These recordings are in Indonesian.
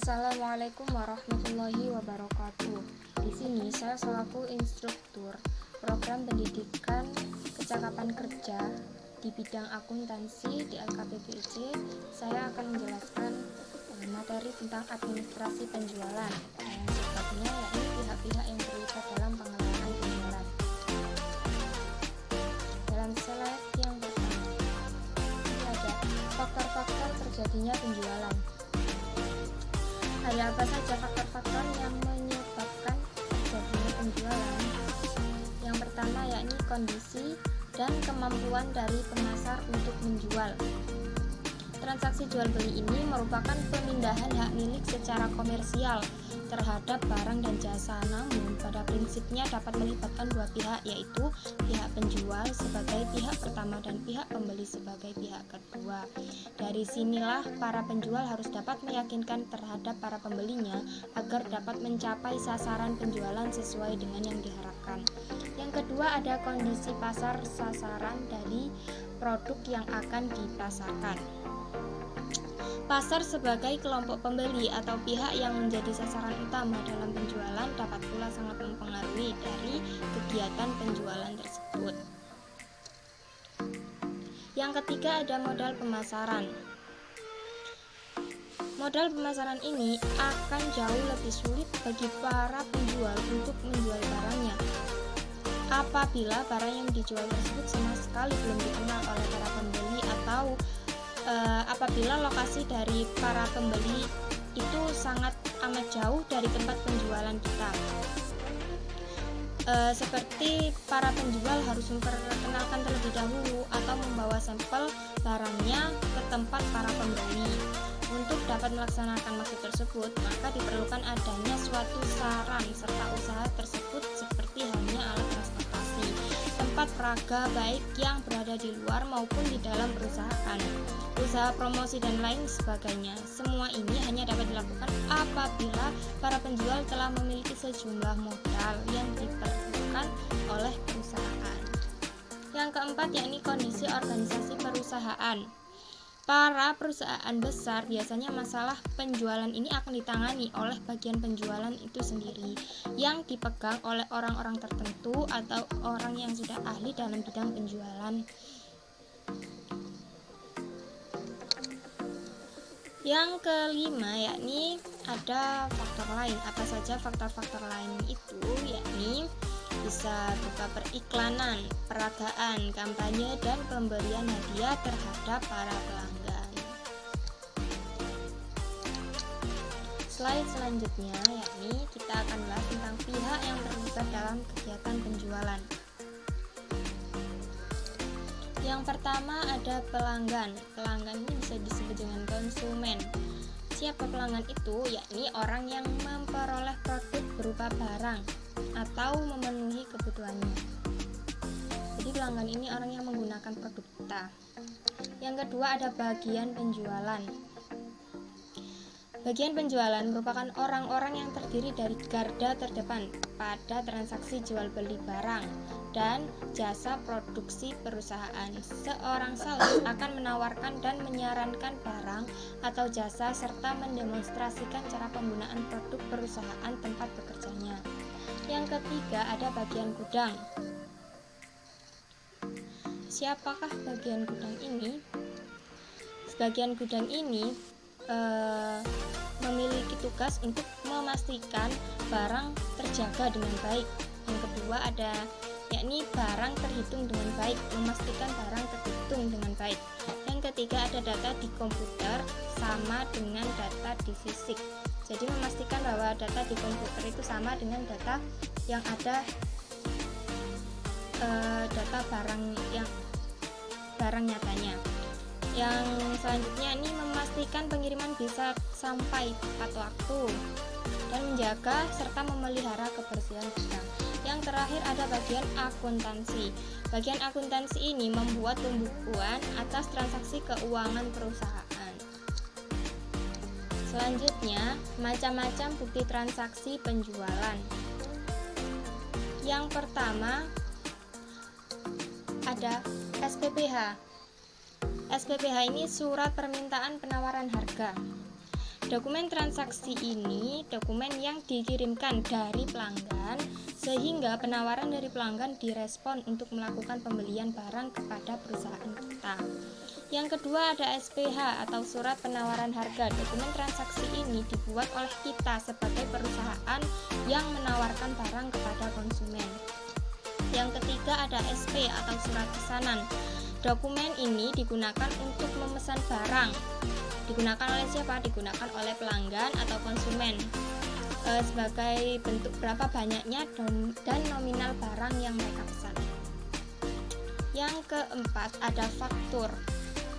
Assalamualaikum warahmatullahi wabarakatuh. Di sini saya selaku instruktur program pendidikan kecakapan kerja di bidang akuntansi di LKPBIC. Saya akan menjelaskan materi tentang administrasi penjualan yang sifatnya yakni pihak-pihak yang terlibat dalam pengelolaan penjualan. Dalam slide yang pertama, ini ada faktor-faktor terjadinya penjualan. Ada apa saja faktor-faktor yang menyebabkan terjadinya penjualan? Yang pertama yakni kondisi dan kemampuan dari pemasar untuk menjual. Transaksi jual beli ini merupakan pemindahan hak milik secara komersial terhadap barang dan jasa, namun pada prinsipnya dapat melibatkan dua pihak, yaitu pihak penjual sebagai pihak pertama dan pihak pembeli sebagai pihak kedua. Dari sinilah para penjual harus dapat meyakinkan terhadap para pembelinya agar dapat mencapai sasaran penjualan sesuai dengan yang diharapkan. Yang kedua ada kondisi pasar sasaran dari produk yang akan dipasarkan. Pasar sebagai kelompok pembeli atau pihak yang menjadi sasaran utama dalam penjualan dapat pula sangat mempengaruhi dari kegiatan penjualan tersebut. Yang ketiga ada modal pemasaran. Modal pemasaran ini akan jauh lebih sulit bagi para penjual untuk menjual barangnya apabila barang yang dijual tersebut sama sekali belum dikenal oleh para pembeli, atau apabila lokasi dari para pembeli itu sangat amat jauh dari tempat penjualan kita. Seperti para penjual harus memperkenalkan terlebih dahulu atau membawa sampel barangnya ke tempat para pembeli. Untuk dapat melaksanakan maksud tersebut, maka diperlukan adanya suatu saran serta usaha tersebut seperti halnya alat transportasi, tempat peraga baik yang berada di luar maupun di dalam perusahaan, usaha promosi dan lain sebagainya. Semua ini hanya dapat dilakukan apabila para penjual telah memiliki sejumlah modal yang diperlukan oleh perusahaan. Yang keempat yakni kondisi organisasi perusahaan. Para perusahaan besar biasanya masalah penjualan ini akan ditangani oleh bagian penjualan itu sendiri yang dipegang oleh orang-orang tertentu atau orang yang sudah ahli dalam bidang penjualan. Yang kelima yakni ada faktor lain. Apa saja faktor-faktor lain itu? Yakni bisa berupa periklanan, peragaan, kampanye, dan pemberian hadiah terhadap para pelanggan. Slide selanjutnya yakni kita akan bahas tentang pihak yang terlibat dalam kegiatan penjualan. Yang pertama ada pelanggan. Pelanggan ini bisa disebut dengan konsumen. Siapa pelanggan itu? Yakni orang yang memperoleh produk berupa barang atau memenuhi kebutuhannya. Jadi pelanggan ini orang yang menggunakan produk kita. Yang kedua ada bagian penjualan. Bagian penjualan merupakan orang-orang yang terdiri dari garda terdepan pada transaksi jual beli barang dan jasa produksi perusahaan. Seorang sales akan menawarkan dan menyarankan barang atau jasa serta mendemonstrasikan cara penggunaan produk perusahaan tempat bekerjanya. Yang ketiga ada bagian gudang. Siapakah bagian gudang ini? Bagian gudang ini memiliki tugas untuk memastikan barang terjaga dengan baik. Yang kedua ada yakni barang terhitung dengan baik, memastikan barang terhitung dengan baik. Yang ketiga ada data di komputer sama dengan data di fisik. Jadi memastikan bahwa data di komputer itu sama dengan data yang ada data barang nyatanya. Yang selanjutnya ini memastikan pengiriman bisa sampai tepat waktu dan menjaga serta memelihara kebersihan gudang. Yang terakhir ada bagian akuntansi. Bagian akuntansi ini membuat pembukuan atas transaksi keuangan perusahaan. Selanjutnya, macam-macam bukti transaksi penjualan. Yang pertama ada SPPH. SPPH ini surat permintaan penawaran harga. Dokumen transaksi ini dokumen yang dikirimkan dari pelanggan sehingga penawaran dari pelanggan direspon untuk melakukan pembelian barang kepada perusahaan kita. Yang kedua ada SPH atau surat penawaran harga. Dokumen transaksi ini dibuat oleh kita sebagai perusahaan yang menawarkan barang kepada konsumen. Yang ketiga ada SP atau surat pesanan. Dokumen ini digunakan untuk memesan barang. Digunakan oleh siapa? Digunakan oleh pelanggan atau konsumen sebagai bentuk berapa banyaknya dan nominal barang yang mereka pesan. Yang keempat ada faktur.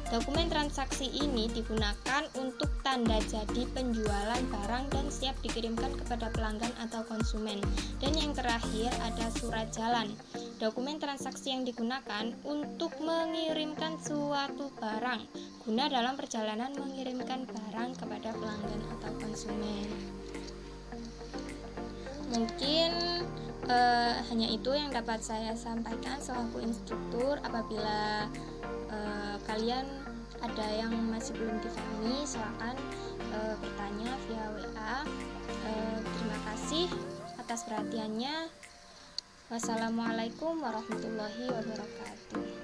Dokumen transaksi ini digunakan untuk tanda jadi penjualan barang dan siap dikirimkan kepada pelanggan atau konsumen. Dan yang terakhir ada surat jalan. Dokumen transaksi yang digunakan untuk mengirimkan suatu barang guna dalam perjalanan mengirimkan barang kepada pelanggan atau konsumen. Mungkin hanya itu yang dapat saya sampaikan selaku instruktur. Apabila kalian ada yang masih belum difahami, silakan bertanya via WA. Terima kasih atas perhatiannya. Wassalamualaikum warahmatullahi wabarakatuh.